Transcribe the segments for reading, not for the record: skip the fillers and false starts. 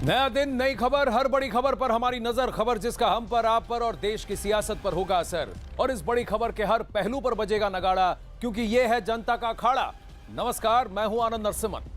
नया दिन, नई खबर, हर बड़ी खबर पर हमारी नजर। खबर जिसका हम पर, आप पर और देश की सियासत पर होगा असर। और इस बड़ी खबर के हर पहलू पर बजेगा नगाड़ा, क्योंकि यह है जनता का अखाड़ा। नमस्कार, मैं हूं आनंद नरसिम्हन।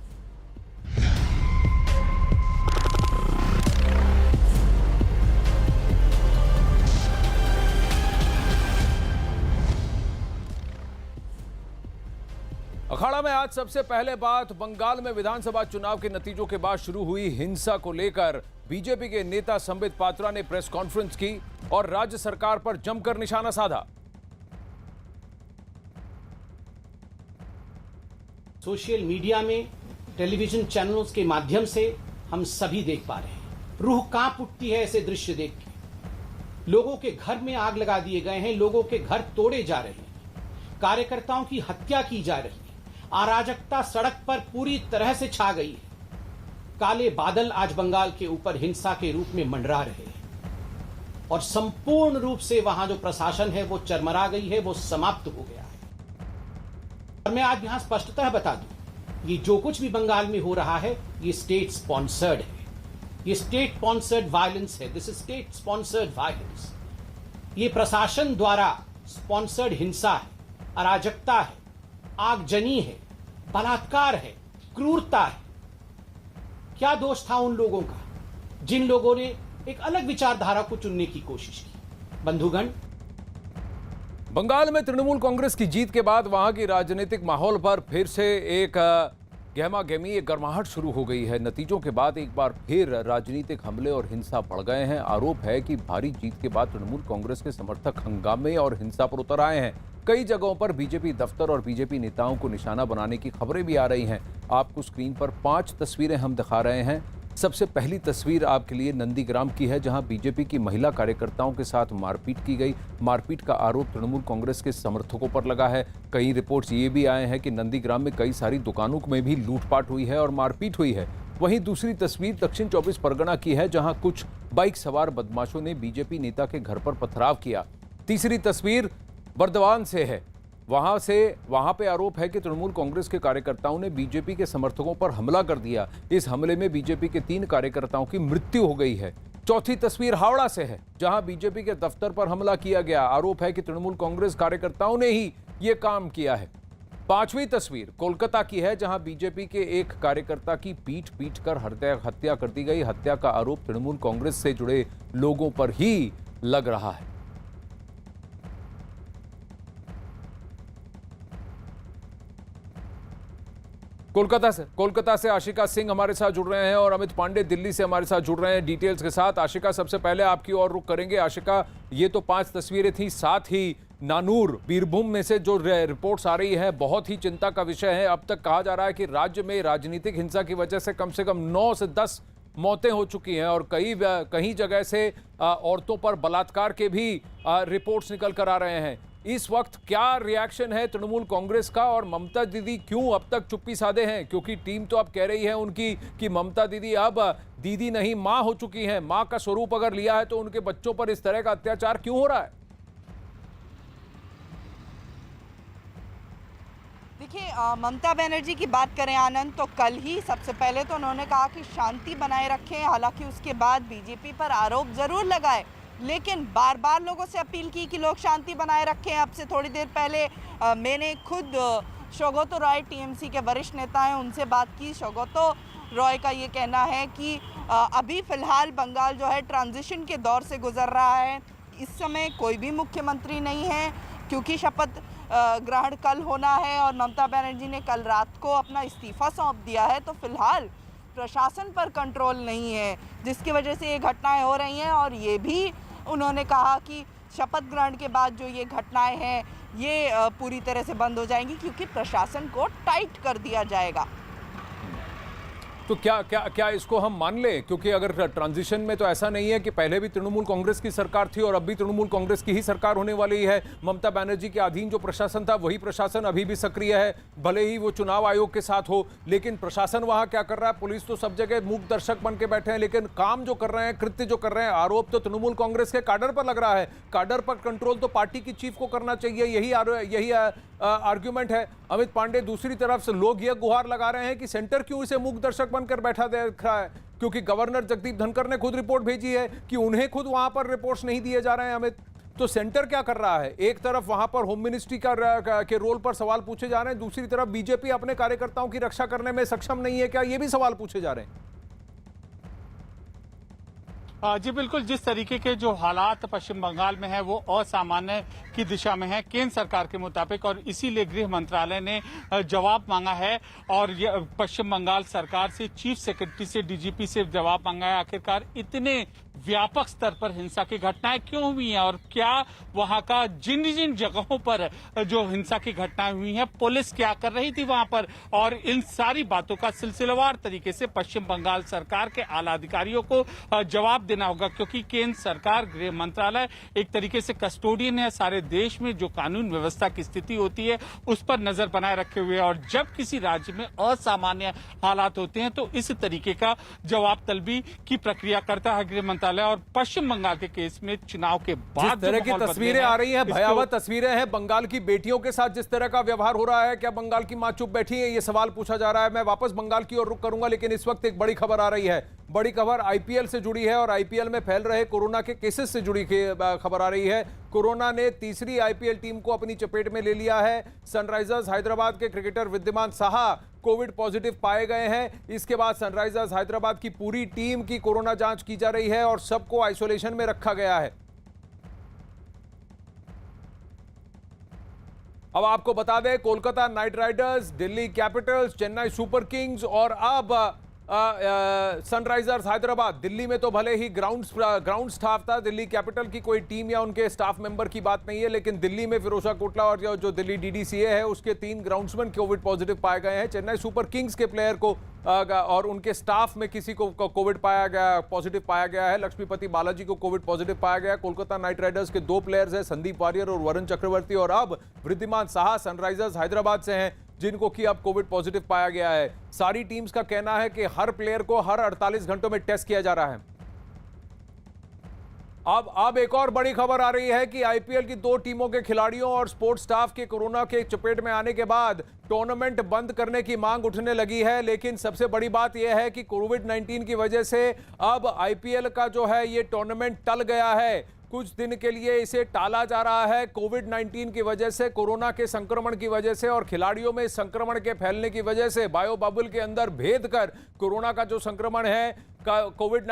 अखाड़ा में आज सबसे पहले बात बंगाल में विधानसभा चुनाव के नतीजों के बाद शुरू हुई हिंसा को लेकर। बीजेपी के नेता संबित पात्रा ने प्रेस कॉन्फ्रेंस की और राज्य सरकार पर जमकर निशाना साधा। सोशल मीडिया में, टेलीविजन चैनल्स के माध्यम से हम सभी देख पा रहे हैं, रूह कांप उठती है ऐसे दृश्य देख के। लोगों के घर में आग लगा दिए गए हैं, लोगों के घर तोड़े जा रहे हैं, कार्यकर्ताओं की हत्या की जा रही है, अराजकता सड़क पर पूरी तरह से छा गई है। काले बादल आज बंगाल के ऊपर हिंसा के रूप में मंडरा रहे हैं और संपूर्ण रूप से वहां जो प्रशासन है वो चरमरा गई है, वो समाप्त हो गया है। और मैं आज यहां स्पष्टतः बता दूं, ये जो कुछ भी बंगाल में हो रहा है ये स्टेट स्पॉन्सर्ड है, ये स्टेट स्पॉन्सर्ड वायलेंस है। This is state sponsored violence. ये प्रशासन द्वारा स्पॉन्सर्ड हिंसा है, अराजकता है, आगजनी है, बलात्कार है, क्रूरता है। क्या दोष था उन लोगों का जिन लोगों ने एक अलग विचारधारा को चुनने की कोशिश की? बंधुगण, बंगाल में तृणमूल कांग्रेस की जीत के बाद वहां की राजनीतिक माहौल पर फिर से एक गहमा गहमी, एक गर्माहट शुरू हो गई है। नतीजों के बाद एक बार फिर राजनीतिक हमले और हिंसा बढ़ गए हैं। आरोप है कि भारी जीत के बाद तृणमूल कांग्रेस के समर्थक हंगामे और हिंसा पर उतर आए हैं। कई जगहों पर बीजेपी दफ्तर और बीजेपी नेताओं को निशाना बनाने की खबरें भी आ रही हैं। आपको स्क्रीन पर 5 तस्वीरें हम दिखा रहे हैं। सबसे पहली तस्वीर आपके लिए नंदीग्राम की है, जहां बीजेपी की महिला कार्यकर्ताओं के साथ मारपीट की गई। मारपीट का आरोप तृणमूल कांग्रेस के समर्थकों पर लगा है। कई रिपोर्ट्स ये भी आए हैं कि नंदीग्राम में कई सारी दुकानों में भी लूटपाट हुई है और मारपीट हुई है। वहीं दूसरी तस्वीर दक्षिण 24 परगना की है, जहां कुछ बाइक सवार बदमाशों ने बीजेपी नेता के घर पर पथराव किया। तीसरी तस्वीर बर्दवान से है। वहां पे आरोप है कि तृणमूल कांग्रेस के कार्यकर्ताओं ने बीजेपी के समर्थकों पर हमला कर दिया। इस हमले में बीजेपी के 3 कार्यकर्ताओं की मृत्यु हो गई है। चौथी तस्वीर हावड़ा से है, जहां बीजेपी के दफ्तर पर हमला किया गया। आरोप है कि तृणमूल कांग्रेस कार्यकर्ताओं ने ही यह काम किया है। 5वीं तस्वीर कोलकाता की है, जहां बीजेपी के एक कार्यकर्ता की पीट कर हत्या कर दी गई। हत्या का आरोप तृणमूल कांग्रेस से जुड़े लोगों पर ही लग रहा है। कोलकाता से आशिका सिंह हमारे साथ जुड़ रहे हैं और अमित पांडे दिल्ली से हमारे साथ जुड़ रहे हैं डिटेल्स के साथ। आशिका, सबसे पहले आपकी ओर रुख करेंगे। आशिका, ये तो 5 तस्वीरें थी, साथ ही नानूर बीरभूम में से जो रिपोर्ट्स आ रही है बहुत ही चिंता का विषय है। अब तक कहा जा रहा है कि राज्य में राजनीतिक हिंसा की वजह से कम 9 से 10 मौतें हो चुकी हैं और कई जगह से औरतों पर बलात्कार के भी रिपोर्ट्स निकल कर आ रहे हैं। इस वक्त क्या रिएक्शन है तृणमूल कांग्रेस का और ममता दीदी क्यों अब तक चुप्पी साधे हैं? क्योंकि टीम तो अब कह रही है उनकी कि ममता दीदी अब दीदी नहीं मां हो चुकी हैं। मां का स्वरूप अगर लिया है तो उनके बच्चों पर इस तरह का अत्याचार क्यों हो रहा है? देखिए, ममता बनर्जी की बात करें आनंद, तो कल ही सबसे पहले तो उन्होंने कहा कि शांति बनाए रखें। हालांकि उसके बाद बीजेपी पर आरोप जरूर लगाए, लेकिन बार बार लोगों से अपील की कि लोग शांति बनाए रखें। अब से थोड़ी देर पहले मैंने खुद सौगतो रॉय, टीएमसी के वरिष्ठ नेता हैं, उनसे बात की। सौगतो रॉय का ये कहना है कि अभी फ़िलहाल बंगाल जो है ट्रांजिशन के दौर से गुजर रहा है। इस समय कोई भी मुख्यमंत्री नहीं है क्योंकि शपथ ग्रहण कल होना है और ममता बनर्जी ने कल रात को अपना इस्तीफ़ा सौंप दिया है। तो फिलहाल प्रशासन पर कंट्रोल नहीं है, जिसकी वजह से ये घटनाएं हो रही हैं। और ये भी उन्होंने कहा कि शपथ ग्रहण के बाद जो ये घटनाएं हैं ये पूरी तरह से बंद हो जाएंगी, क्योंकि प्रशासन को टाइट कर दिया जाएगा। तो क्या इसको हम मान लें? क्योंकि अगर ट्रांजिशन में तो ऐसा नहीं है कि पहले भी तृणमूल कांग्रेस की सरकार थी और अब भी तृणमूल कांग्रेस की ही सरकार होने वाली है। ममता बनर्जी के अधीन जो प्रशासन था वही प्रशासन अभी भी सक्रिय है, भले ही वो चुनाव आयोग के साथ हो। लेकिन प्रशासन वहां क्या कर रहा है? पुलिस तो सब जगह मूक दर्शक बन के बैठे हैं, लेकिन काम जो कर रहे हैं, कृत्य जो कर रहे हैं, आरोप तो तृणमूल कांग्रेस के काडर पर लग रहा है। काडर पर कंट्रोल तो पार्टी की चीफ को करना चाहिए, यही आर्ग्यूमेंट है। अमित पांडे, दूसरी तरफ से लोग यह गुहार लगा रहे हैं कि सेंटर क्यों इसे मूक दर्शक बनकर बैठा देख रहा है, क्योंकि गवर्नर जगदीप धनखड़ ने खुद रिपोर्ट भेजी है कि उन्हें खुद वहां पर रिपोर्ट्स नहीं दिए जा रहे हैं। अमित, तो सेंटर क्या कर रहा है? एक तरफ वहां पर होम मिनिस्ट्री के रोल पर सवाल पूछे जा रहे हैं, दूसरी तरफ बीजेपी अपने कार्यकर्ताओं की रक्षा करने में सक्षम नहीं है क्या, ये भी सवाल पूछे जा रहे हैं। जी बिल्कुल, जिस तरीके के जो हालात पश्चिम बंगाल में है वो असामान्य की दिशा में है केंद्र सरकार के मुताबिक, और इसीलिए गृह मंत्रालय ने जवाब मांगा है और पश्चिम बंगाल सरकार से, चीफ सेक्रेटरी से, डीजीपी से जवाब मांगा है। आखिरकार इतने व्यापक स्तर पर हिंसा की घटनाएं क्यों हुई हैं और क्या वहां का जिन जिन जगहों पर जो हिंसा की घटनाएं हुई हैं पुलिस क्या कर रही थी वहां पर, और इन सारी बातों का सिलसिलेवार तरीके से पश्चिम बंगाल सरकार के आला अधिकारियों को जवाब देना होगा, क्योंकि केंद्र सरकार, गृह मंत्रालय एक तरीके से कस्टोडियन है सारे देश में जो कानून व्यवस्था की स्थिति होती है उस पर नजर बनाए रखे हुए, और जब किसी राज्य में असामान्य हालात होते हैं तो इस तरीके का जवाब तलबी की प्रक्रिया करता है गृह मंत्रालय। और पश्चिम बंगाल के केस में चुनाव के बाद जिस तरह की तस्वीरें आ रही हैं, भयावह तस्वीरें हैं, बंगाल की बेटियों के साथ जिस तरह का व्यवहार हो रहा है, क्या बंगाल की मां चुप बैठी है, ये सवाल पूछा जा रहा है। मैं वापस बंगाल की ओर रुख करूंगा, लेकिन इस वक्त एक बड़ी खबर आ रही है। बड़ी खबर आईपीएल से जुड़ी है और आईपीएल में फैल रहे कोरोना के केसेस से जुड़ी खबर आ रही है। कोरोना ने तीसरी आईपीएल टीम को अपनी चपेट में ले लिया है। सनराइजर्स हैदराबाद के क्रिकेटर विद्यमान साहा कोविड पॉजिटिव पाए गए हैं। इसके बाद सनराइजर्स हैदराबाद की पूरी टीम की कोरोना जांच की जा रही है और सबको आइसोलेशन में रखा गया है। अब आपको बता दें, Kolkata night Riders, Delhi Capitals, Chennai super Kings और अब सनराइजर्स हैदराबाद। दिल्ली में तो भले ही ग्राउंड स्टाफ था, दिल्ली कैपिटल की कोई टीम या उनके स्टाफ मेंबर की बात नहीं है, लेकिन दिल्ली में फिरोजा कोटला और जो दिल्ली डीडीसीए है उसके 3 ग्राउंड्समैन कोविड पॉजिटिव पाए गए हैं। चेन्नई सुपर किंग्स के प्लेयर को और उनके स्टाफ में किसी को कोविड पॉजिटिव पाया गया है। लक्ष्मीपति बालाजी को कोविड पॉजिटिव पाया गया। कोलकाता नाइट राइडर्स के 2 प्लेयर्स हैं, संदीप वारियर और वरुण चक्रवर्ती, और अब वृद्धिमान साहा सनराइजर्स हैदराबाद से हैं जिनको कि अब कोविड पॉजिटिव पाया गया है। सारी टीम्स का कहना है कि हर प्लेयर को हर 48 घंटों में टेस्ट किया जा रहा है। अब एक और बड़ी खबर आ रही है कि आईपीएल की 2 टीमों के खिलाड़ियों और स्पोर्ट्स स्टाफ के कोरोना के चपेट में आने के बाद टूर्नामेंट बंद करने की मांग उठने लगी है। लेकिन सबसे बड़ी बात यह है कि कोविड-19 की वजह से अब आईपीएल का जो है ये टूर्नामेंट टल गया है। कुछ दिन के लिए इसे टाला जा रहा है कोविड-19 की वजह से, कोरोना के संक्रमण की वजह से और खिलाड़ियों में संक्रमण के फैलने की वजह से। बायो बबल के अंदर भेद कर कोरोना का जो संक्रमण है कोविड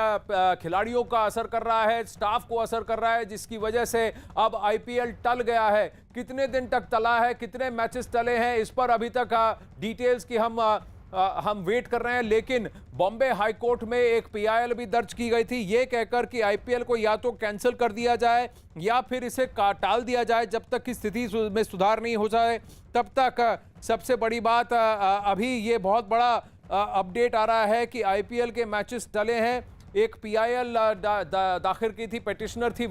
खिलाड़ियों का असर कर रहा है, स्टाफ को असर कर रहा है, जिसकी वजह से अब आईपीएल टल गया है। कितने दिन तक टला है, कितने मैचेस टले हैं, इस पर अभी तक डिटेल्स की हम वेट कर रहे हैं। लेकिन बॉम्बे हाई कोर्ट में एक पीआईएल भी दर्ज की गई थी ये कहकर कि आईपीएल को या तो कैंसिल कर दिया जाए या फिर इसे टाल दिया जाए जब तक की स्थिति में सुधार नहीं हो जाए तब तक। सबसे बड़ी बात अभी ये बहुत बड़ा अपडेट आ रहा है कि आईपीएल के मैचेस टले हैं। एक पीआईएल दाखिल की थी, पेटिशनर थी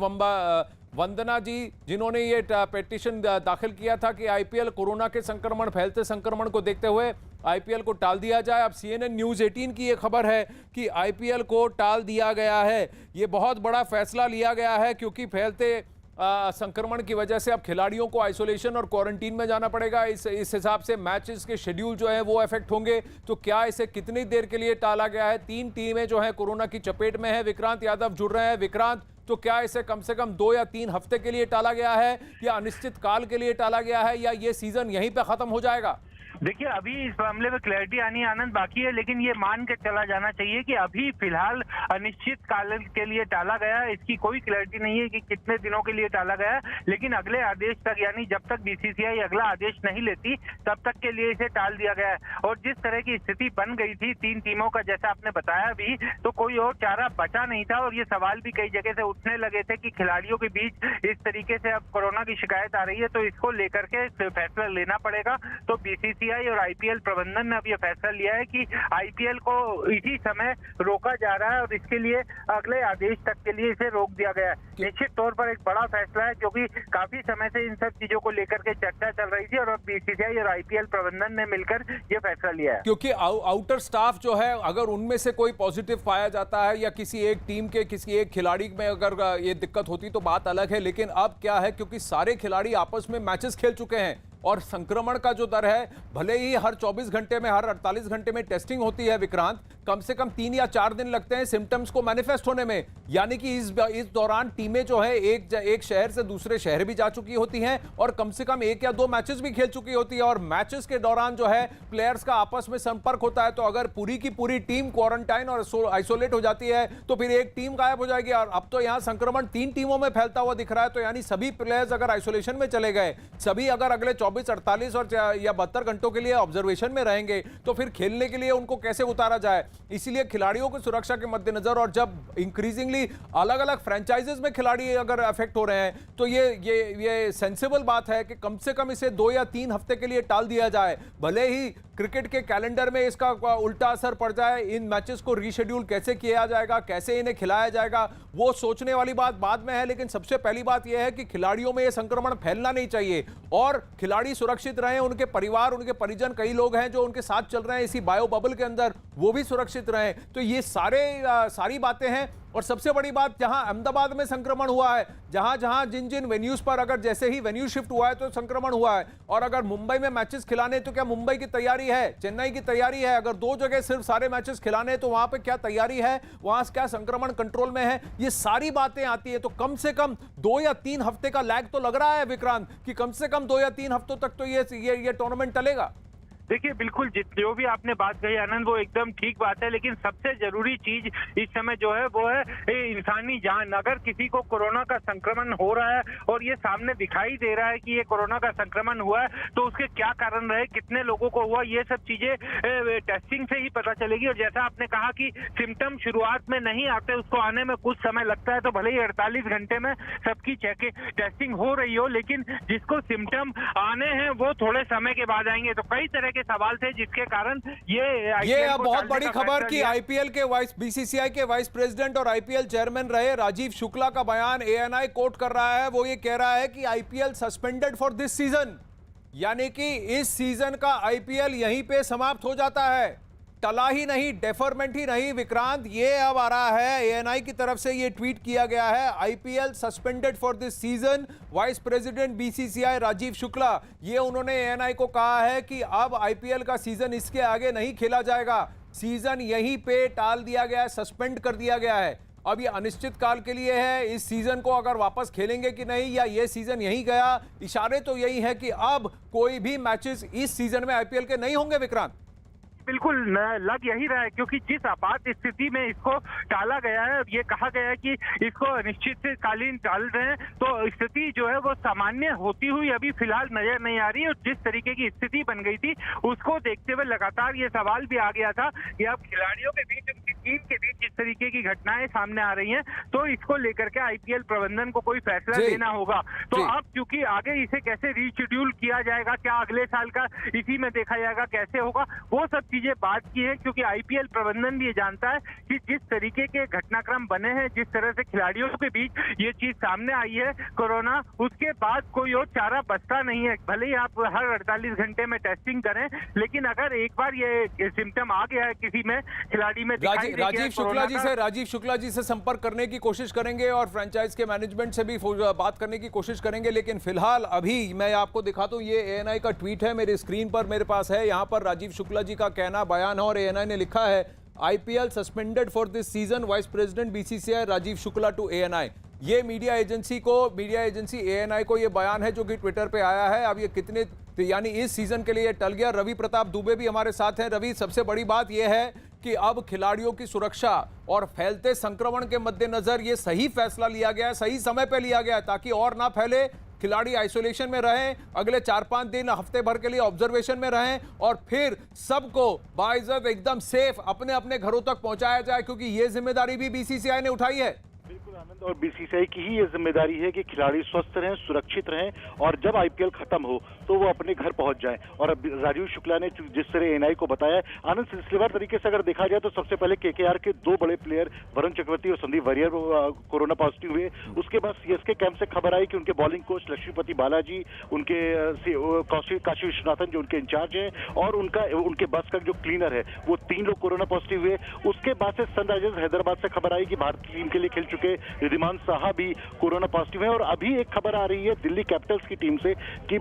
वंदना जी, जिन्होंने ये पेटिशन दाखिल किया था कि आईपीएल कोरोना के फैलते संक्रमण को देखते हुए आईपीएल को टाल दिया जाए। अब सीएनएन न्यूज़ 18 की ये खबर है कि आईपीएल को टाल दिया गया है। ये बहुत बड़ा फैसला लिया गया है क्योंकि फैलते संक्रमण की वजह से अब खिलाड़ियों को आइसोलेशन और क्वारंटीन में जाना पड़ेगा। इस हिसाब से मैचेस के शेड्यूल जो है वो अफेक्ट होंगे। तो क्या इसे कितनी देर के लिए टाला गया है? 3 टीमें जो है कोरोना की चपेट में है। विक्रांत यादव जुड़ रहे हैं। विक्रांत, तो क्या इसे कम से कम 2 या 3 हफ्ते के लिए टाला गया है या अनिश्चित काल के लिए टाला गया है या ये सीजन यहीं पे खत्म हो जाएगा? देखिए, अभी इस मामले में क्लैरिटी आनी आनंद बाकी है, लेकिन ये मान के चला जाना चाहिए कि अभी फिलहाल अनिश्चित काल के लिए टाला गया है। इसकी कोई क्लैरिटी नहीं है कि कितने दिनों के लिए टाला गया है, लेकिन अगले आदेश तक, यानी जब तक बीसीसीआई अगला आदेश नहीं लेती तब तक के लिए इसे टाल दिया गया है। और जिस तरह की स्थिति बन गई थी 3 टीमों का, जैसा आपने बताया भी, तो कोई और चारा बचा नहीं था। और ये सवाल भी कई जगह से उठने लगे थे कि खिलाड़ियों के बीच इस तरीके से अब कोरोना की शिकायत आ रही है तो इसको लेकर के फैसला लेना पड़ेगा। तो बीसीसीआई और आईपीएल प्रबंधन ने अब यह फैसला लिया है कि आईपीएल को इसी समय रोका जा रहा है और इसके लिए अगले आदेश तक के लिए इसे रोक दिया गया है। निश्चित तौर पर एक बड़ा फैसला है क्योंकि काफी समय से इन सब चीजों को लेकर के चर्चा चल रही थी और अब बीसीसीआई और आईपीएल प्रबंधन ने मिलकर यह फैसला लिया है। क्योंकि आउटर स्टाफ जो है, अगर उनमें से कोई पॉजिटिव पाया जाता है या किसी एक टीम के किसी एक खिलाड़ी में अगर ये दिक्कत होती तो बात अलग है, लेकिन अब क्या है, क्योंकि सारे खिलाड़ी आपस में मैचेस खेल चुके हैं, और संक्रमण का जो दर है, भले ही हर 24 घंटे में, हर 48 घंटे में टेस्टिंग होती है विक्रांत, कम से कम 3 या 4 दिन लगते हैं सिम्टम्स को मैनिफेस्ट होने में। यानी कि इस दौरान टीमें जो है एक शहर से दूसरे शहर भी जा चुकी होती हैं और कम से कम 1 या 2 मैचेस भी खेल चुकी होती है, और मैचेस के दौरान जो है प्लेयर्स का आपस में संपर्क होता है। तो अगर पूरी की पूरी टीम क्वारंटाइन और आइसोलेट हो जाती है तो फिर एक टीम गायब हो जाएगी। और अब तो यहां संक्रमण 3 टीमों में फैलता हुआ दिख रहा है। तो यानी सभी प्लेयर्स अगर आइसोलेशन में चले गए, सभी अगर अगले 24, 48 और या 72 घंटों के लिए ऑब्जर्वेशन में रहेंगे, तो फिर खेलने के लिए उनको कैसे उतारा जाए। इसीलिए खिलाड़ियों की सुरक्षा के मद्देनजर, और जब इंक्रीजिंगली अलग अलग फ्रेंचाइजीज में खिलाड़ी अगर अफेक्ट हो रहे हैं, तो ये सेंसिबल बात है कि कम से कम इसे 2 या 3 हफ्ते के लिए टाल दिया जाए। भले ही क्रिकेट के कैलेंडर में इसका उल्टा असर पड़ जाए, इन मैचेस को रीशेड्यूल कैसे किया जाएगा, कैसे इन्हें खिलाया जाएगा, वो सोचने वाली बात बाद में है। लेकिन सबसे पहली बात यह है कि खिलाड़ियों में यह संक्रमण फैलना नहीं चाहिए और खिलाड़ी सुरक्षित रहें, उनके परिवार, उनके परिजन, कई लोग हैं जो उनके साथ चल रहे हैं इसी बायो बबल के अंदर, वो भी सुरक्षित रहें। तो ये सारी बातें हैं। और सबसे बड़ी बात, जहां अहमदाबाद में संक्रमण हुआ है, जहां जिन वेन्यूज पर अगर जैसे ही वेन्यू शिफ्ट हुआ है तो संक्रमण हुआ है, और अगर मुंबई में मैचेस खिलाने तो क्या मुंबई की तैयारी है, चेन्नई की तैयारी है, अगर 2 जगह सिर्फ सारे मैचेस खिलाने तो वहां पे क्या तैयारी है, वहां क्या संक्रमण कंट्रोल में है, ये सारी बातें आती है। तो कम से कम 2 या 3 हफ्ते का लैग तो लग रहा है विक्रांत, कि कम से कम 2 या 3 हफ्तों तक तो ये टूर्नामेंट टलेगा। देखिए, बिल्कुल जो भी आपने बात कही आनंद, वो एकदम ठीक बात है, लेकिन सबसे जरूरी चीज इस समय जो है वो है इंसानी जान। अगर किसी को कोरोना का संक्रमण हो रहा है और ये सामने दिखाई दे रहा है कि ये कोरोना का संक्रमण हुआ है, तो उसके क्या कारण रहे, कितने लोगों को हुआ, ये सब चीजें टेस्टिंग से ही पता चलेगी। और जैसा आपने कहा कि सिम्टम शुरुआत में नहीं आते, उसको आने में कुछ समय लगता है, तो भले ही 48 घंटे में सबकी टेस्टिंग हो रही हो, लेकिन जिसको सिम्टम आने हैं वो थोड़े समय के बाद आएंगे। तो कई तरह के सवाल थे जिसके कारण ये बहुत बड़ी खबर कि आईपीएल के बीसीसीआई के वाइस प्रेसिडेंट और आईपीएल चेयरमैन रहे राजीव शुक्ला का बयान एएनआई कोट कर रहा है। वो ये कह रहा है कि IPL suspended for this season, यानी कि इस सीजन का आईपीएल यहीं पे समाप्त हो जाता है, टला ही नहीं, डेफरमेंट ही नहीं। विक्रांत, ये अब आ रहा है, एएनआई की तरफ से ये ट्वीट किया गया है, IPL suspended for this season, vice president BCCI Rajiv Shukla. ये उन्होंने एएनआई को कहा है कि अब आईपीएल का सीजन इसके आगे नहीं खेला जाएगा, सीजन यहीं पे टाल दिया गया है, सस्पेंड कर दिया गया है। अब ये अनिश्चित काल के लिए है, इस सीजन को अगर वापस खेलेंगे कि नहीं, या ये सीजन यहीं गया। इशारे तो यही है कि अब कोई भी मैचेस इस सीजन में आईपीएल के नहीं होंगे विक्रांत। बिल्कुल लग यही रहा है, क्योंकि जिस आपात स्थिति में इसको टाला गया है, ये कहा गया है कि इसको अनिश्चितकालीन टाल रहे हैं, तो स्थिति जो है वो सामान्य होती हुई अभी फिलहाल नजर नहीं आ रही। और जिस तरीके की स्थिति बन गई थी उसको देखते हुए लगातार ये सवाल भी आ गया था कि अब खिलाड़ियों के बीच, उनकी टीम के बीच जिस तरीके की घटनाएं सामने आ रही हैं, तो इसको लेकर के आईपीएल प्रबंधन को कोई फैसला लेना होगा। तो अब चूंकि आगे इसे कैसे रीशेड्यूल किया जाएगा, क्या अगले साल का इसी में देखा जाएगा, कैसे होगा, वो सब चीजें बात की है। क्योंकि आईपीएल प्रबंधन भी ये जानता है कि जिस तरीके के घटनाक्रम बने हैं, जिस तरह से खिलाड़ियों के बीच ये चीज सामने आई है कोरोना, उसके बाद कोई और चारा बचता नहीं है। भले ही आप हर 48 घंटे में टेस्टिंग करें, लेकिन अगर एक बार ये सिम्टम आ गया है किसी में, खिलाड़ी में राजीव शुक्ला जी से संपर्क करने की कोशिश करेंगे और फ्रेंचाइज के मैनेजमेंट से भी बात करने की कोशिश करेंगे। लेकिन फिलहाल अभी मैं आपको दिखा दूं, ये एएनआई का ट्वीट है, मेरे स्क्रीन पर मेरे पास है। यहां पर राजीव शुक्ला जी का कहना बयान है और एएनआई ने लिखा है, IPL suspended for this season, vice president BCCI Rajiv Shukla to ANI. ये मीडिया एजेंसी एएनआई को ये बयान है जो कि ट्विटर पे आया है। अब ये कितने, यानी इस सीजन के लिए टल गया। रवि प्रताप दुबे भी हमारे साथ हैं। रवि, सबसे बड़ी बात यह है कि अब खिलाड़ियों की सुरक्षा और फैलते संक्रमण के मद्देनजर ये सही फैसला लिया गया है, सही समय पे लिया गया है, ताकि और ना फैले, खिलाड़ी आइसोलेशन में रहें, अगले 4-5 दिन, हफ्ते भर के लिए ऑब्जर्वेशन में रहें, और फिर सबको बाइज्जत एकदम सेफ अपने अपने घरों तक पहुंचाया जाए, क्योंकि ये जिम्मेदारी भी बीसीसीआई ने उठाई है। बिल्कुल आनंद, और बीसीसीआई की ही ये जिम्मेदारी है कि खिलाड़ी स्वस्थ रहें, सुरक्षित रहें, और जब आईपीएल खत्म हो तो वो अपने घर पहुंच जाएं। और अब राजीव शुक्ला ने जिस तरह एएनआई को बताया आनंद, सिलसिलेवार तरीके से अगर देखा जाए तो सबसे पहले केकेआर के 2 बड़े प्लेयर वरुण चक्रवर्ती और संदीप वारियर कोरोना पॉजिटिव हुए। उसके बाद सीएसके कैंप से खबर आई कि उनके बॉलिंग कोच लक्ष्मीपति बालाजी, उनके काशी विश्वनाथन जो उनके इंचार्ज हैं, और उनके बस का जो क्लीनर है, वो 3 लोग कोरोना पॉजिटिव हुए। उसके बाद से सनराइजर्स हैदराबाद से खबर आई कि भारतीय टीम के लिए खेल चुके रिद्धिमान साहा भी कोरोना पॉजिटिव है। और अभी एक खबर आ रही है दिल्ली कैपिटल्स की टीम से कि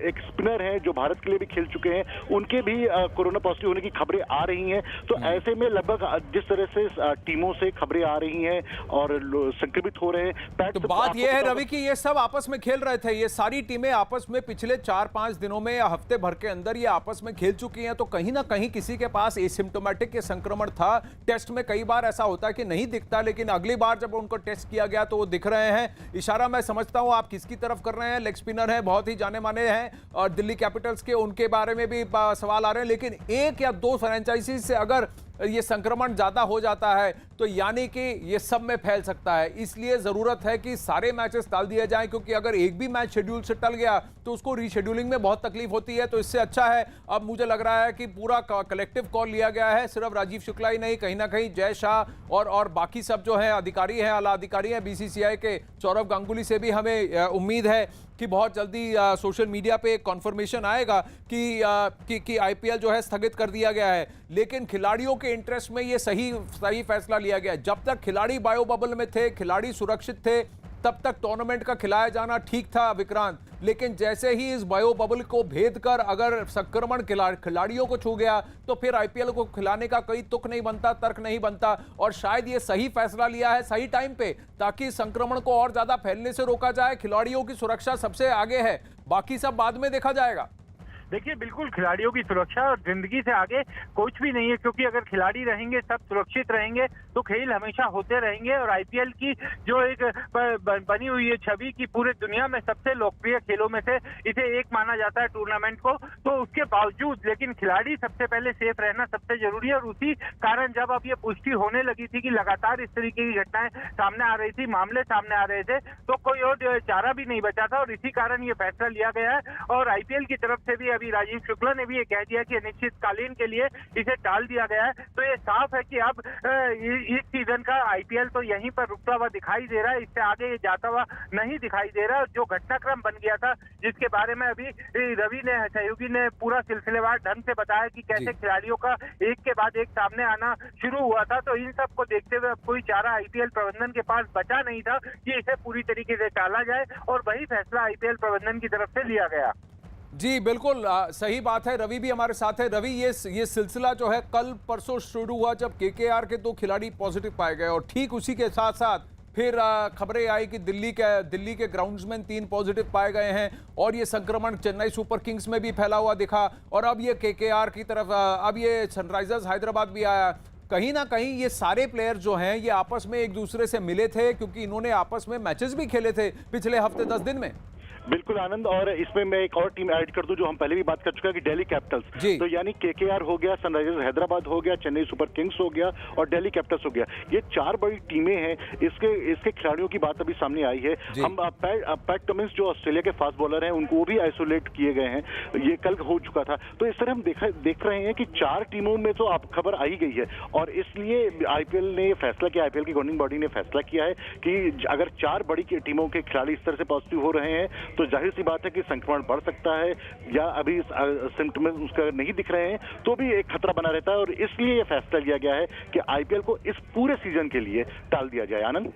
एक स्पिनर है जो भारत के लिए भी खेल चुके हैं, उनके भी कोरोना पॉजिटिव होने की खबरें आ रही हैं। तो ऐसे में लगभग जिस तरह से टीमों से खबरें आ रही हैं और संक्रमित हो रहे हैं। तो बात यह है रवि कि ये सब आपस में खेल रहे थे, ये सारी टीमें आपस में पिछले 4-5 दिनों में या हफ्ते भर के अंदर ये आपस में खेल चुकी हैं, तो कहीं ना कहीं किसी के पास एसिम्प्टोमेटिक के संक्रमण था। टेस्ट में कई बार ऐसा होता है कि नहीं दिखता, लेकिन अगली बार जब उनको टेस्ट किया गया तो वो दिख रहे हैं। इशारा मैं समझता हूं आप किसकी तरफ कर रहे हैं, लेग स्पिनर है, बहुत ही जाने माने हैं और दिल्ली कैपिटल्स के, उनके बारे में भी सवाल आ रहे हैं। लेकिन एक या दो फ्रेंचाइजी से अगर ये संक्रमण ज्यादा हो जाता है तो यानी कि ये सब में फैल सकता है। इसलिए जरूरत है कि सारे मैचेस टाल दिए जाएं, क्योंकि अगर एक भी मैच शेड्यूल से टल गया तो उसको रीशेड्यूलिंग में बहुत तकलीफ होती है। तो इससे अच्छा है, अब मुझे लग रहा है कि पूरा कलेक्टिव कॉल लिया गया है, सिर्फ राजीव शुक्ला ही नहीं, कहीं ना कहीं जय शाह और बाकी सब जो है अधिकारी हैं, आला अधिकारी हैं बीसीसीआई के, सौरव गांगुली से भी हमें उम्मीद है कि बहुत जल्दी सोशल मीडिया पे एक कॉन्फर्मेशन आएगा कि आईपीएल जो है स्थगित कर दिया गया है। लेकिन खिलाड़ियों के इंटरेस्ट में ये सही फैसला लिया गया है। जब तक खिलाड़ी बायो बबल में थे, खिलाड़ी सुरक्षित थे, तब तक टूर्नामेंट का खिलाया जाना ठीक था विक्रांत। लेकिन जैसे ही इस बायो बबल को भेद कर अगर संक्रमण खिलाड़ियों को छू गया तो फिर आईपीएल को खिलाने का कोई तुक नहीं बनता, तर्क नहीं बनता। और शायद ये सही फैसला लिया है सही टाइम पे, ताकि संक्रमण को और ज्यादा फैलने से रोका जाए। खिलाड़ियों की सुरक्षा सबसे आगे है, बाकी सब बाद में देखा जाएगा। देखिए, बिल्कुल खिलाड़ियों की सुरक्षा और जिंदगी से आगे कुछ भी नहीं है, क्योंकि अगर खिलाड़ी रहेंगे, सब सुरक्षित रहेंगे तो खेल हमेशा होते रहेंगे। और आईपीएल की जो एक बनी हुई है छवि की पूरे दुनिया में सबसे लोकप्रिय खेलों में से इसे एक माना जाता है टूर्नामेंट को, तो उसके बावजूद लेकिन खिलाड़ी सबसे पहले सेफ रहना सबसे जरूरी है। और उसी कारण जब अब ये पुष्टि होने लगी थी कि लगातार इस तरीके की घटनाएं सामने आ रही थी, मामले सामने आ रहे थे, तो कोई और चारा भी नहीं बचा था और इसी कारण ये फैसला लिया गया है। और आईपीएल की तरफ से भी अभी राजीव शुक्ला ने भी ये कह दिया कि अनिश्चितकालीन के लिए इसे टाल दिया गया है। तो ये साफ है कि अब इस सीजन का आईपीएल तो यहीं पर रुकता हुआ दिखाई दे रहा है, इससे आगे ये जाता हुआ नहीं दिखाई दे रहा। जो घटनाक्रम बन गया था, जिसके बारे में अभी रवि ने, सहयोगी ने पूरा सिलसिलेवार ढंग से बताया कि कैसे खिलाड़ियों का एक के बाद एक सामने आना शुरू हुआ था, तो इन सब को देखते हुए अब कोई चारा आईपीएल प्रबंधन के पास बचा नहीं था कि इसे पूरी तरीके से टाला जाए, और वही फैसला आईपीएल प्रबंधन की तरफ से लिया गया। जी बिल्कुल सही बात है। रवि भी हमारे साथ है। रवि, ये सिलसिला जो है कल परसों शुरू हुआ जब केकेआर के 2 खिलाड़ी पॉजिटिव पाए गए, और ठीक उसी के साथ साथ फिर खबरें आई कि दिल्ली के ग्राउंड्समैन 3 पॉजिटिव पाए गए हैं, और ये संक्रमण चेन्नई सुपर किंग्स में भी फैला हुआ दिखा, और अब ये केकेआर की तरफ अब ये सनराइजर्स हैदराबाद भी आया। कहीं ना कहीं ये सारे प्लेयर जो हैं ये आपस में एक दूसरे से मिले थे, क्योंकि इन्होंने आपस में मैचेस भी खेले थे पिछले हफ्ते 10 दिन में। बिल्कुल आनंद, और इसमें मैं एक और टीम ऐड कर दूं जो हम पहले भी बात कर चुके हैं कि दिल्ली कैपिटल्स, तो यानी केकेआर हो गया, सनराइजर्स हैदराबाद हो गया, चेन्नई सुपर किंग्स हो गया और दिल्ली कैपिटल्स हो गया। ये 4 बड़ी टीमें हैं। इसके खिलाड़ियों की बात अभी सामने आई है। हम पैट कमिंस जो ऑस्ट्रेलिया के फास्ट बॉलर हैं उनको भी आइसोलेट किए गए हैं, ये कल हो चुका था। तो इस तरह हम देख रहे हैं कि 4 टीमों में तो आप खबर आई गई है, और इसलिए आईपीएल ने फैसला किया, आईपीएल की गवर्निंग बॉडी ने फैसला किया है कि अगर 4 बड़ी टीमों के खिलाड़ी इस तरह से पॉजिटिव हो रहे हैं तो जाहिर सी बात है कि संक्रमण बढ़ सकता है, या अभी सिम्टम्स उसका नहीं दिख रहे हैं तो भी एक खतरा बना रहता है। और इसलिए यह फैसला लिया गया है कि आईपीएल को इस पूरे सीजन के लिए टाल दिया जाए। आनंद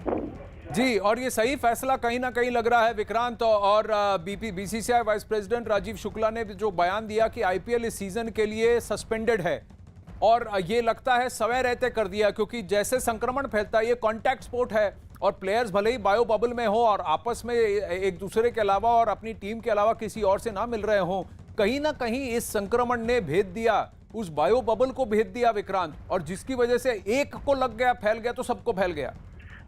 जी, और ये सही फैसला कहीं ना कहीं लग रहा है विक्रांत। और BCCI vice president Rajeev Shukla ने जो बयान दिया कि आईपीएल इस सीजन के लिए सस्पेंडेड है, और ये लगता है समय रहते कर दिया, क्योंकि जैसे संक्रमण फैलता है, ये कॉन्टैक्ट स्पोर्ट है, और प्लेयर्स भले ही बायो बबल में हो और आपस में एक दूसरे के अलावा और अपनी टीम के अलावा किसी और से ना मिल रहे हो, कहीं ना कहीं इस संक्रमण ने भेद दिया, उस बायो बबल को भेद दिया विक्रांत, और जिसकी वजह से एक को लग गया, फैल गया तो सबको फैल गया।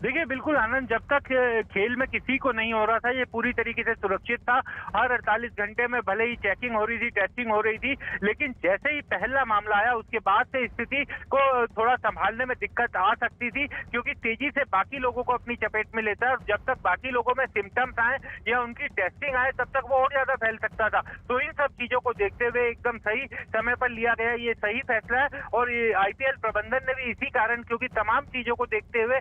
देखिए, बिल्कुल आनंद, जब तक खेल में किसी को नहीं हो रहा था, ये पूरी तरीके से सुरक्षित था। हर 48 घंटे में भले ही चेकिंग हो रही थी, टेस्टिंग हो रही थी, लेकिन जैसे ही पहला मामला आया उसके बाद से स्थिति को थोड़ा संभालने में दिक्कत आ सकती थी, क्योंकि तेजी से बाकी लोगों को अपनी चपेट में लेता है, और जब तक बाकी लोगों में सिम्टम्स आए या उनकी टेस्टिंग आए तब तक वो और ज्यादा फैल सकता था। तो इन सब चीजों को देखते हुए एकदम सही समय पर लिया गया ये सही फैसला है। और ये आईपीएल प्रबंधन ने भी इसी कारण, क्योंकि तमाम चीजों को देखते हुए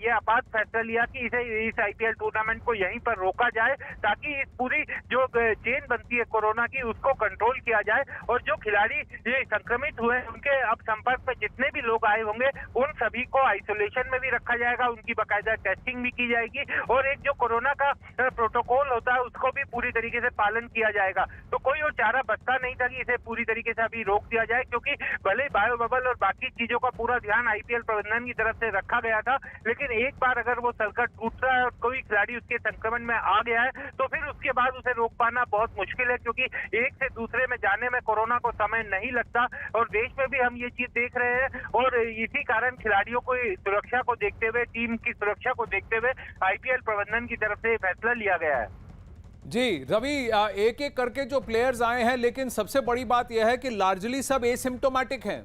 ये आपात फैसला लिया कि इस आईपीएल टूर्नामेंट को यहीं पर रोका जाए, ताकि इस पूरी जो चेन बनती है कोरोना की उसको कंट्रोल किया जाए। और जो खिलाड़ी ये संक्रमित हुए उनके अब संपर्क में जितने भी लोग आए होंगे उन सभी को आइसोलेशन में भी रखा जाएगा, उनकी बाकायदा टेस्टिंग भी की जाएगी, और एक जो कोरोना का प्रोटोकॉल होता है उसको भी पूरी तरीके से पालन किया जाएगा। तो कोई और चारा बचता नहीं था कि इसे पूरी तरीके से अभी रोक दिया जाए, क्योंकि भले बायो बबल और बाकी चीजों का पूरा ध्यान आईपीएल प्रबंधन की तरफ से रखा गया था, लेकिन एक बार अगर वो सर्कट टूटता है और कोई खिलाड़ी उसके संक्रमण में आ गया है तो फिर उसके बाद उसे रोक पाना बहुत मुश्किल है, क्योंकि एक से दूसरे में जाने में कोरोना को समय नहीं लगता। और देश में भी हम ये चीज देख रहे हैं, और इसी कारण खिलाड़ियों को सुरक्षा को देखते हुए, टीम की सुरक्षा को देखते हुए आईपीएल प्रबंधन की तरफ से फैसला लिया गया है। जी रवि, एक एक करके जो प्लेयर्स आए हैं, लेकिन सबसे बड़ी बात यह है कि लार्जली सब एसिम्प्टोमेटिक हैं।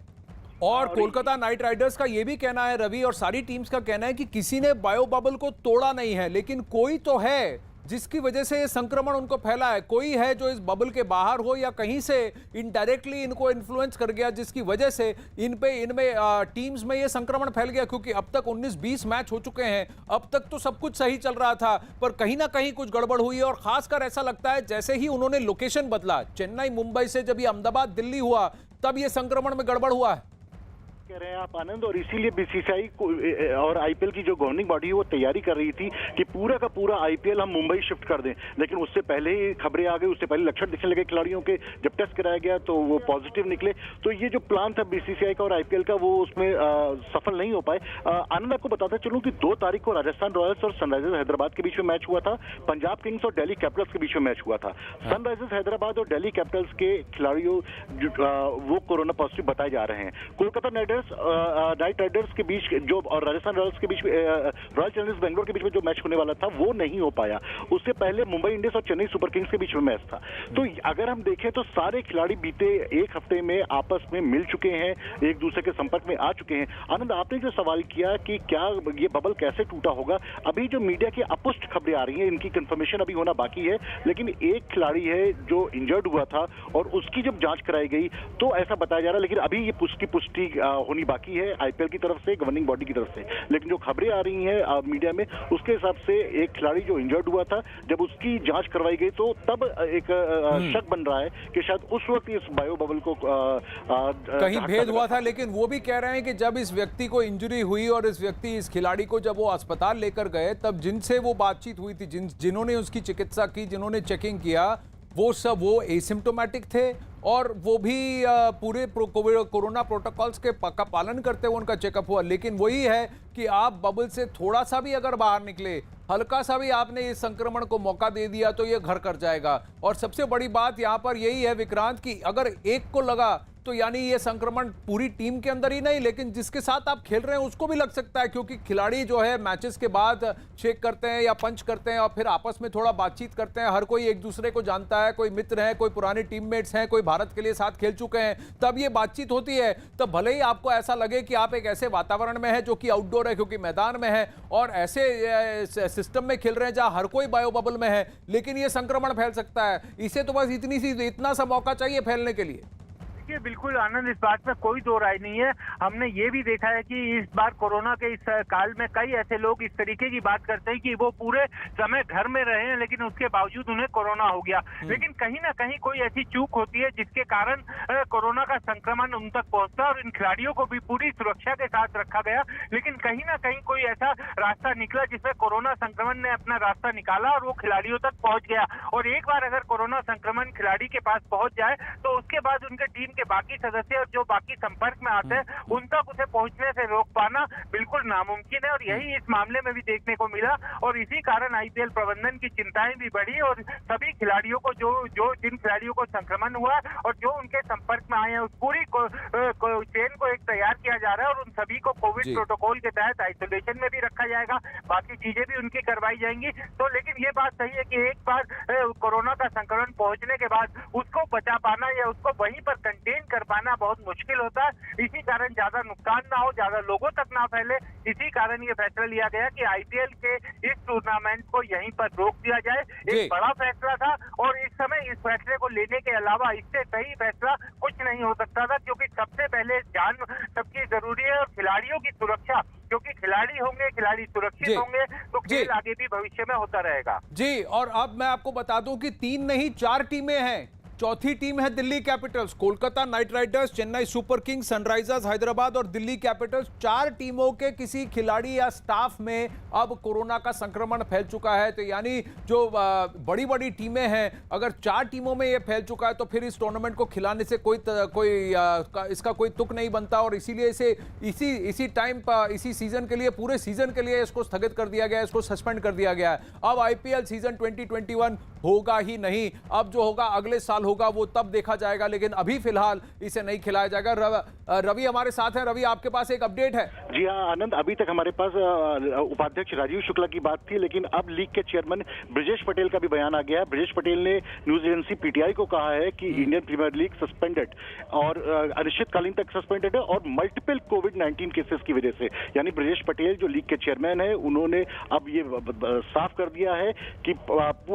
और कोलकाता नाइट राइडर्स का यह भी कहना है रवि, और सारी टीम्स का कहना है कि किसी ने बायो बबल को तोड़ा नहीं है, लेकिन कोई तो है जिसकी वजह से ये संक्रमण उनको फैला है। कोई है जो इस बबल के बाहर हो या कहीं से इनडायरेक्टली इनको इन्फ्लुएंस कर गया, जिसकी वजह से इनमें टीम्स में ये संक्रमण फैल गया। क्योंकि अब तक 19-20 मैच हो चुके हैं, अब तक तो सब कुछ सही चल रहा था, पर कहीं ना कहीं कुछ गड़बड़ हुई है। और खासकर ऐसा लगता है जैसे ही उन्होंने लोकेशन बदला, चेन्नई मुंबई से जब ये अहमदाबाद दिल्ली हुआ, तब ये संक्रमण में गड़बड़ हुआ है। कह रहे हैं आप आनंद, और इसीलिए बीसीसीआई और आईपीएल की जो गवर्निंग बॉडी है वो तैयारी कर रही थी कि पूरा का पूरा आईपीएल हम मुंबई शिफ्ट कर दें, लेकिन उससे पहले ही खबरें आ गई, उससे पहले लक्षण दिखने लगे खिलाड़ियों के। जब टेस्ट कराया गया तो वो पॉजिटिव निकले, तो ये जो प्लान था बीसीसीआई का और आईपीएल का वो उसमें सफल नहीं हो पाए। आनंद, आपको बताता चलूं कि 2 तारीख को राजस्थान रॉयल्स और सनराइजर्स हैदराबाद के बीच में मैच हुआ था, पंजाब किंग्स और दिल्ली कैपिटल्स के बीच में मैच हुआ था। सनराइजर्स हैदराबाद और दिल्ली कैपिटल्स के खिलाड़ियों वो कोरोना पॉजिटिव बताए जा रहे हैं। कोलकाता नाइट राइडर्स के बीच जो और राजस्थान रॉयल्स के बीच में, रॉयल चैलेंजर्स बेंगलोर के बीच में जो मैच होने वाला था वो नहीं हो पाया। उससे पहले मुंबई इंडियंस और चेन्नई सुपर किंग्स के बीच में मैच था। तो अगर हम देखें तो सारे खिलाड़ी बीते एक हफ्ते में आपस में मिल चुके हैं, एक दूसरे के संपर्क में आ चुके हैं। आनंद, आपने जो सवाल किया कि क्या ये बबल कैसे टूटा होगा, अभी जो मीडिया की अपुष्ट खबरें आ रही हैं, इनकी कंफर्मेशन अभी होना बाकी है, लेकिन एक खिलाड़ी है जो इंजर्ड हुआ था और उसकी जब जांच कराई गई तो ऐसा बताया जा रहा है, लेकिन अभी ये पुष्टि होनी बाकी है आईपीएल की तरफ से, गवर्निंग बॉडी की तरफ से। लेकिन जो खबरें आ रही हैं मीडिया में, उसके हिसाब से एक खिलाड़ी जो इंजर्ड हुआ था, जब उसकी जांच करवाई गई तो तब एक शक बन रहा है कि शायद उस वक्त इस बायो बबल को कहीं भेद हुआ था। लेकिन वो भी कह रहे हैं कि जब इस व्यक्ति को इंजरी हुई और इस खिलाड़ी को जब वो अस्पताल लेकर गए, तब जिनसे वो बातचीत हुई थी, जिन्होंने उसकी चिकित्सा की, जिन्होंने चेकिंग किया, वो एसिम्प्टोमेटिक थे और वो भी पूरे कोरोना प्रोटोकॉल्स के का पालन करते हुए उनका चेकअप हुआ। लेकिन वही है कि आप बबल से थोड़ा सा भी अगर बाहर निकले, हल्का सा भी आपने इस संक्रमण को मौका दे दिया तो ये घर कर जाएगा। और सबसे बड़ी बात यहाँ पर यही है विक्रांत कि अगर एक को लगा तो यानी ये संक्रमण पूरी टीम के अंदर ही नहीं, लेकिन जिसके साथ आप खेल रहे हैं उसको भी लग सकता है, क्योंकि खिलाड़ी जो है मैचेस के बाद चेक करते हैं या पंच करते हैं और फिर आपस में थोड़ा बातचीत करते हैं। हर कोई एक दूसरे को जानता है, कोई मित्र है, कोई पुराने टीममेट्स हैं, कोई भारत के लिए साथ खेल चुके हैं, तब ये बातचीत होती है। तब भले ही आपको ऐसा लगे कि आप एक ऐसे वातावरण में है जो कि आउटडोर है, क्योंकि मैदान में है और ऐसे सिस्टम में खेल रहे हैं जहां हर कोई बायो बबल में है, लेकिन ये संक्रमण फैल सकता है। इसे तो बस इतना सा मौका चाहिए फैलने के लिए। देखिए, बिल्कुल आनंद, इस बात में कोई दो राय नहीं है। हमने ये भी देखा है कि इस बार कोरोना के इस काल में कई ऐसे लोग इस तरीके की बात करते हैं कि वो पूरे समय घर में रहे हैं, लेकिन उसके बावजूद उन्हें कोरोना हो गया। लेकिन कहीं ना कहीं कोई ऐसी चूक होती है जिसके कारण कोरोना का संक्रमण उन तक पहुंचता है, और इन खिलाड़ियों को भी पूरी सुरक्षा के साथ रखा गया। लेकिन कहीं ना कहीं कोई ऐसा रास्ता निकला जिसमें कोरोना संक्रमण ने अपना रास्ता निकाला और वो खिलाड़ियों तक पहुंच गया। और एक बार अगर कोरोना संक्रमण खिलाड़ी के पास पहुंच जाए तो उसके बाद उनके टीम के बाकी सदस्य और जो बाकी संपर्क में आते हैं उन तक उसे पहुंचने से रोक पाना बिल्कुल नामुमकिन है। और यही इस मामले में भी देखने को मिला, और इसी कारण आईपीएल प्रबंधन की चिंताएं भी बढ़ी और सभी खिलाड़ियों को जिन खिलाड़ियों को संक्रमण हुआ और जो उनके संपर्क में आए हैं उस पूरी चेन को एक तैयार किया जा रहा है, और उन सभी को कोविड प्रोटोकॉल के तहत आइसोलेशन में भी रखा जाएगा, बाकी चीजें भी उनकी करवाई जाएंगी। तो लेकिन ये बात सही है कि एक बार कोरोना का संक्रमण पहुंचने के बाद उसको बचा पाना या उसको वहीं पर कंटेन कर पाना बहुत मुश्किल होता है। इसी कारण ज्यादा नुकसान ना हो, ज्यादा लोगों तक ना फैले, इसी कारण ये फैसला लिया गया कि आईपीएल के इस टूर्नामेंट को यहीं पर रोक दिया जाए। एक बड़ा फैसला था, और इस समय इस फैसले को लेने के अलावा इससे सही फैसला कुछ नहीं हो सकता था, क्योंकि सबसे पहले जान सबकी जरूरी है और खिलाड़ियों की सुरक्षा क्योंकि खिलाड़ी होंगे, खिलाड़ी सुरक्षित होंगे तो खेल आगे भी भविष्य में होता रहेगा। जी, और अब मैं आपको बता दूं कि 3 नहीं 4 टीमें हैं। चौथी टीम है Delhi Capitals, Kolkata night Riders, Chennai super Kings, Sunrisers Hyderabad और दिल्ली कैपिटल्स। 4 टीमों के किसी खिलाड़ी या स्टाफ में अब कोरोना का संक्रमण फैल चुका है। तो यानी जो बड़ी बड़ी टीमें हैं, अगर 4 टीमों में यह फैल चुका है तो फिर इस टूर्नामेंट को खिलाने से इसका कोई तुक नहीं बनता, और इसीलिए इसे इसी टाइम पर इसी सीजन के लिए, पूरे सीजन के लिए इसको स्थगित कर दिया गया है, इसको सस्पेंड कर दिया गया है। अब आईपीएल सीजन 2021 होगा ही नहीं। अब जो होगा अगले साल होगा, वो तब देखा जाएगा, लेकिन अभी फिलहाल इसे नहीं खिलाया जाएगा। रवि हमारे साथ हैं। रवि, आपके पास एक अपडेट है? जी हाँ आनंद, अभी तक हमारे पास उपाध्यक्ष राजीव शुक्ला की बात थी, लेकिन अब लीग के चेयरमैन ब्रजेश पटेल का भी बयान आ गया है। ब्रजेश पटेल ने न्यूज एजेंसी पीटीआई को कहा है कि इंडियन प्रीमियर लीग सस्पेंडेड और अनिश्चितकालीन तक सस्पेंडेड है, और मल्टीपल कोविड-19 केसेस की वजह से। यानी ब्रजेश पटेल जो लीग के चेयरमैन है, उन्होंने अब ये साफ कर दिया है कि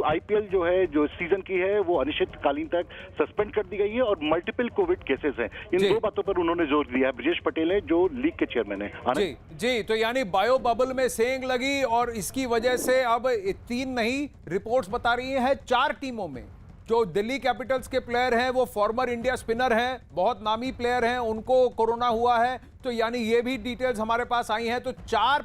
आईपीएल जो है, जो सीजन की है, वो अनिश्चितकालीन तक सस्पेंड कर दी गई है और मल्टीपल कोविड केसेस हैं। इन 2 बातों पर उन्होंने जोर दिया है ब्रजेश पटेल है, जो लीग के चेयरमैन है। जी, तो यानी बायो बबल में सेंग लगी, और इसकी वजह से अब 3 नहीं, रिपोर्ट्स बता रही हैं 4 टीमों में जो दिल्ली कैपिटल्स के प्लेयर हैं, वो फॉर्मर इंडिया स्पिनर हैं, बहुत नामी प्लेयर हैं, उनको कोरोना हुआ है। तो यानी ये भी डिटेल्स हमारे पास आई हैं। तो 4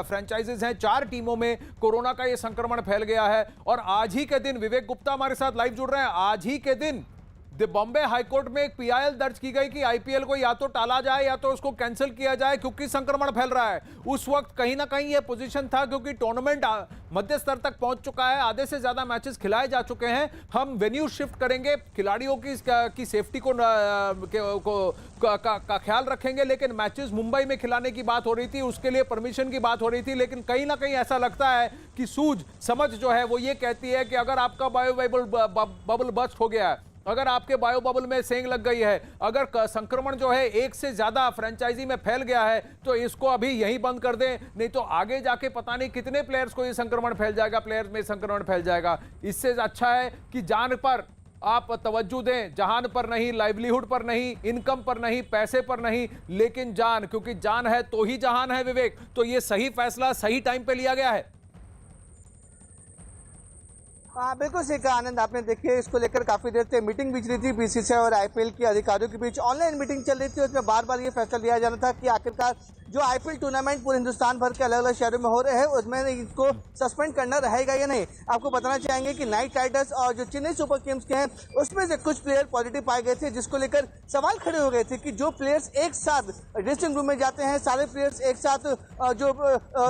फ्रेंचाइजेज हैं, 4 टीमों में कोरोना का ये संक्रमण फैल गया है। और आज ही के दिन विवेक गुप्ता हमारे साथ लाइव जुड़ रहे हैं। आज ही के दिन बॉम्बे हाईकोर्ट में एक पीआईएल दर्ज की गई कि आईपीएल को या तो टाला जाए या तो उसको कैंसिल किया जाए, क्योंकि संक्रमण फैल रहा है। उस वक्त कहीं ना कहीं यह पोजीशन था, क्योंकि टूर्नामेंट मध्य स्तर तक पहुंच चुका है, आधे से ज्यादा मैचेस खिलाए जा चुके हैं। हम वेन्यू शिफ्ट करेंगे, खिलाड़ियों की सेफ्टी का ख्याल रखेंगे, लेकिन मैचेस मुंबई में खिलाने की बात हो रही थी, उसके लिए परमिशन की बात हो रही थी। लेकिन कहीं ना कहीं ऐसा लगता है कि सूझ समझ जो है वो ये कहती है कि अगर आपका बायो बबल बस्ट हो गया है, अगर आपके बायो बबल में सेंग लग गई है, अगर संक्रमण जो है 1 से ज्यादा फ्रेंचाइजी में फैल गया है, तो इसको अभी यहीं बंद कर दें, नहीं तो आगे जाके पता नहीं कितने प्लेयर्स को ये संक्रमण फैल जाएगा, प्लेयर्स में संक्रमण फैल जाएगा। इससे अच्छा है कि जान पर आप तवज्जो दें, जहान पर नहीं, लाइवलीहुड पर नहीं, इनकम पर नहीं, पैसे पर नहीं, लेकिन जान, क्योंकि जान है तो ही जहान है। विवेक, तो ये सही फैसला सही टाइम पे लिया गया है। हाँ बिल्कुल सही कहा आनंद आपने। देखिए, इसको लेकर काफी देर से मीटिंग भी चली थी बीसीसीआई और आईपीएल के अधिकारियों के बीच। ऑनलाइन मीटिंग चल रही थी, उसमें बार बार ये फैसला लिया जाना था कि आखिरकार जो आईपीएल टूर्नामेंट पूरे हिंदुस्तान भर के अलग अलग शहरों में हो रहे हैं, उसमें इसको सस्पेंड करना रहेगा या नहीं। आपको बताना चाहेंगे कि नाइट राइडर्स और जो चेन्नई सुपर किंग्स के हैं, उसमें से कुछ प्लेयर पॉजिटिव पाए गए थे, जिसको लेकर सवाल खड़े हो गए थे कि जो प्लेयर्स एक साथ ड्रेसिंग रूम में जाते हैं, सारे प्लेयर्स एक साथ जो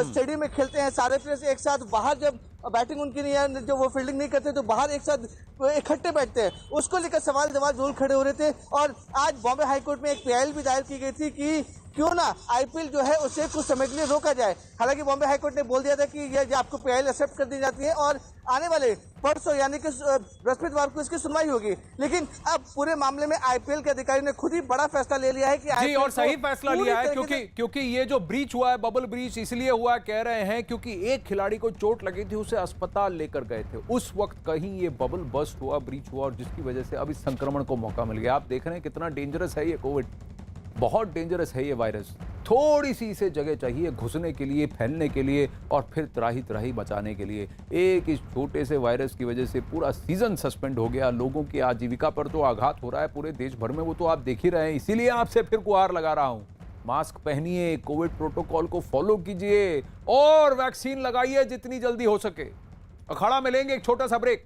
स्टेडियम में खेलते हैं, सारे प्लेयर्स एक साथ बाहर जब बैटिंग उनकी नहीं है, जो वो फील्डिंग नहीं करते, तो बाहर एक साथ इकट्ठे बैठते हैं, उसको लेकर सवाल जवाब जरूर खड़े हो रहे थे। और आज बॉम्बे हाईकोर्ट में एक पीआईएल भी दायर की गई थी कि क्यों ना आईपीएल जो है उसे कुछ समय के लिए रोका जाए। हालांकि बॉम्बे हाईकोर्ट ने बोल दिया था कि यह आपको पीआईएल एक्सेप्ट कर दी जाती है और आने वाले परसों यानी कि बृहस्पतिवार को इसकी सुनवाई होगी। लेकिन अब पूरे मामले में आईपीएल के अधिकारी ने खुद ही बड़ा फैसला ले लिया है कि जी, और सही फैसला लिया है, क्योंकि ये जो ब्रीच हुआ है, बबल ब्रीच इसलिए हुआ कह रहे हैं क्योंकि एक खिलाड़ी को चोट लगी थी, उसे अस्पताल लेकर गए थे, उस वक्त कहीं ये बबल बस्ट हुआ, ब्रीच हुआ, और जिसकी वजह से अब इस संक्रमण को मौका मिल गया। आप देख रहे हैं कितना डेंजरस है ये कोविड, बहुत डेंजरस है ये वायरस। थोड़ी सी इसे जगह चाहिए घुसने के लिए, फैलने के लिए, और फिर त्राही त्राही बचाने के लिए। एक इस छोटे से वायरस की वजह से पूरा सीजन सस्पेंड हो गया, लोगों की आजीविका पर तो आघात हो रहा है पूरे देश भर में, वो तो आप देख ही रहे हैं। इसीलिए आपसे फिर गुहार लगा रहा हूं, मास्क पहनिए, कोविड प्रोटोकॉल को फॉलो कीजिए और वैक्सीन लगाइए जितनी जल्दी हो सके। अखाड़ा में लेंगे एक छोटा सा ब्रेक।